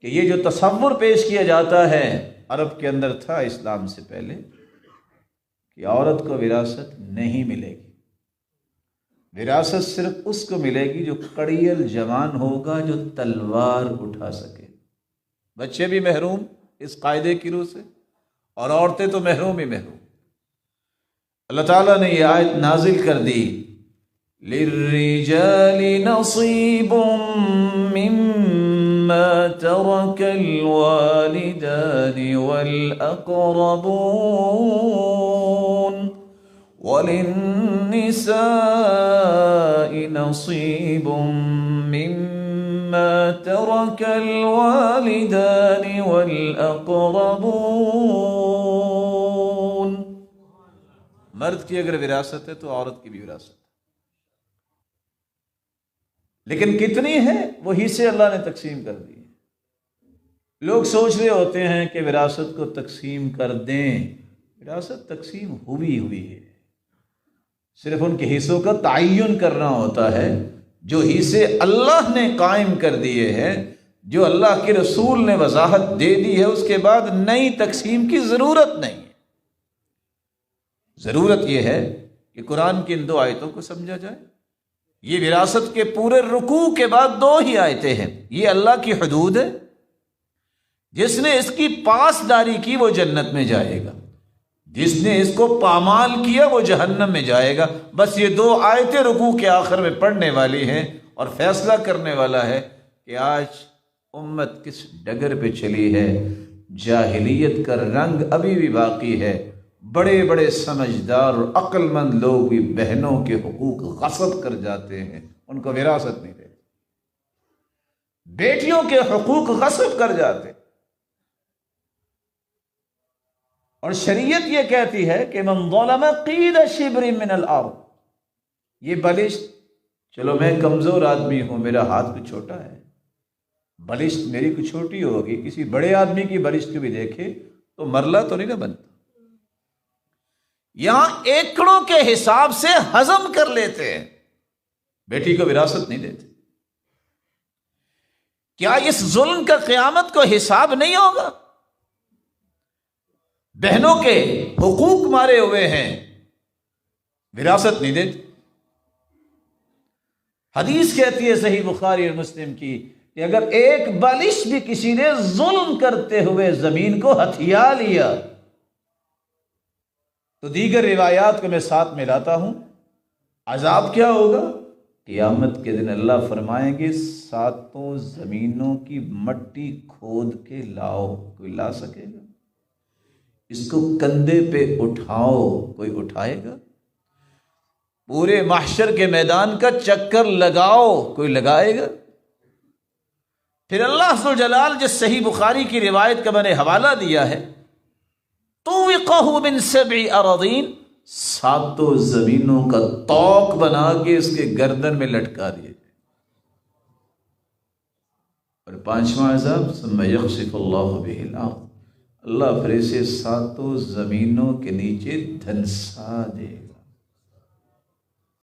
کہ یہ جو تصور پیش کیا جاتا ہے عرب کے اندر تھا اسلام سے پہلے کہ عورت کو وراثت نہیں ملے گی، وراثت صرف اس کو ملے گی جو کڑیل جوان ہوگا، جو تلوار اٹھا سکے۔ بچے بھی محروم اس قاعدے کی روح سے، اور عورتیں تو محروم ہی محروم۔ اللہ تعالیٰ نے یہ آیت نازل کر دی، لِلرِّجَالِ نَصِيبٌ مِّمَّا تَرَكَ الْوَالِدَانِ وَالْأَقْرَبُونَ وَلِلنِّسَاءِ نَصِيبٌ مِّمَّا تَرَكَ الْوَالِدَانِ وَالْأَقْرَبُونَ۔ مرد کی اگر وراثت ہے تو عورت کی بھی وراثت ہے، لیکن کتنی ہے وہ حصے اللہ نے تقسیم کر دی۔ لوگ سوچ رہے ہوتے ہیں کہ وراثت کو تقسیم کر دیں، وراثت تقسیم ہوئی ہے، صرف ان کے حصوں کا تعین کرنا ہوتا ہے۔ جو حصے اللہ نے قائم کر دیے ہیں، جو اللہ کے رسول نے وضاحت دے دی ہے، اس کے بعد نئی تقسیم کی ضرورت نہیں ہے۔ ضرورت یہ ہے کہ قرآن کی ان دو آیتوں کو سمجھا جائے۔ یہ وراثت کے پورے رکوع کے بعد دو ہی آیتیں ہیں، یہ اللہ کی حدود ہے، جس نے اس کی پاسداری کی وہ جنت میں جائے گا، جس نے اس کو پامال کیا وہ جہنم میں جائے گا۔ بس یہ دو آیتیں رکوع کے آخر میں پڑھنے والی ہیں، اور فیصلہ کرنے والا ہے کہ آج امت کس ڈگر پہ چلی ہے۔ جاہلیت کا رنگ ابھی بھی باقی ہے، بڑے بڑے سمجھدار اور عقل مند لوگ بھی بہنوں کے حقوق غصب کر جاتے ہیں، ان کو وراثت نہیں دیتے، بیٹیوں کے حقوق غصب کر جاتے۔ اور شریعت یہ کہتی ہے کہ من ظلم قید شبر من الارض، یہ بلشت، چلو میں کمزور آدمی ہوں، میرا ہاتھ کچھ چھوٹا ہے، بلشت میری کچھ چھوٹی ہوگی، کسی بڑے آدمی کی بلشت کو بھی دیکھے تو مرلہ تو نہیں نہ بنتا۔ یہاں ایکڑوں کے حساب سے ہضم کر لیتے ہیں، بیٹی کو وراثت نہیں دیتے۔ کیا اس ظلم کا قیامت کو حساب نہیں ہوگا؟ بہنوں کے حقوق مارے ہوئے ہیں، وراثت نہیں دیتے۔ حدیث کہتی ہے صحیح بخاری اور مسلم کی کہ اگر ایک بالش بھی کسی نے ظلم کرتے ہوئے زمین کو ہتھیا لیا، تو دیگر روایات کو میں ساتھ ملاتا ہوں، عذاب کیا ہوگا؟ قیامت کے دن اللہ فرمائیں گے ساتوں زمینوں کی مٹی کھود کے لاؤ، کوئی لا سکے گا؟ اس کو کندھے پہ اٹھاؤ، کوئی اٹھائے گا؟ پورے محشر کے میدان کا چکر لگاؤ، کوئی لگائے گا؟ پھر اللہ ذوالجلال جس صحیح بخاری کی روایت کا میں نے حوالہ دیا ہے، طوقہ من 7 اراضین، ساتوں زمینوں کا طوق بنا کے اس کے گردن میں لٹکا دیے جائے۔ اور 5واں عذاب ثم یخسف اللہ بہ الارض، اللہ پھر اسے ساتوں زمینوں کے نیچے دھنسا دے گا۔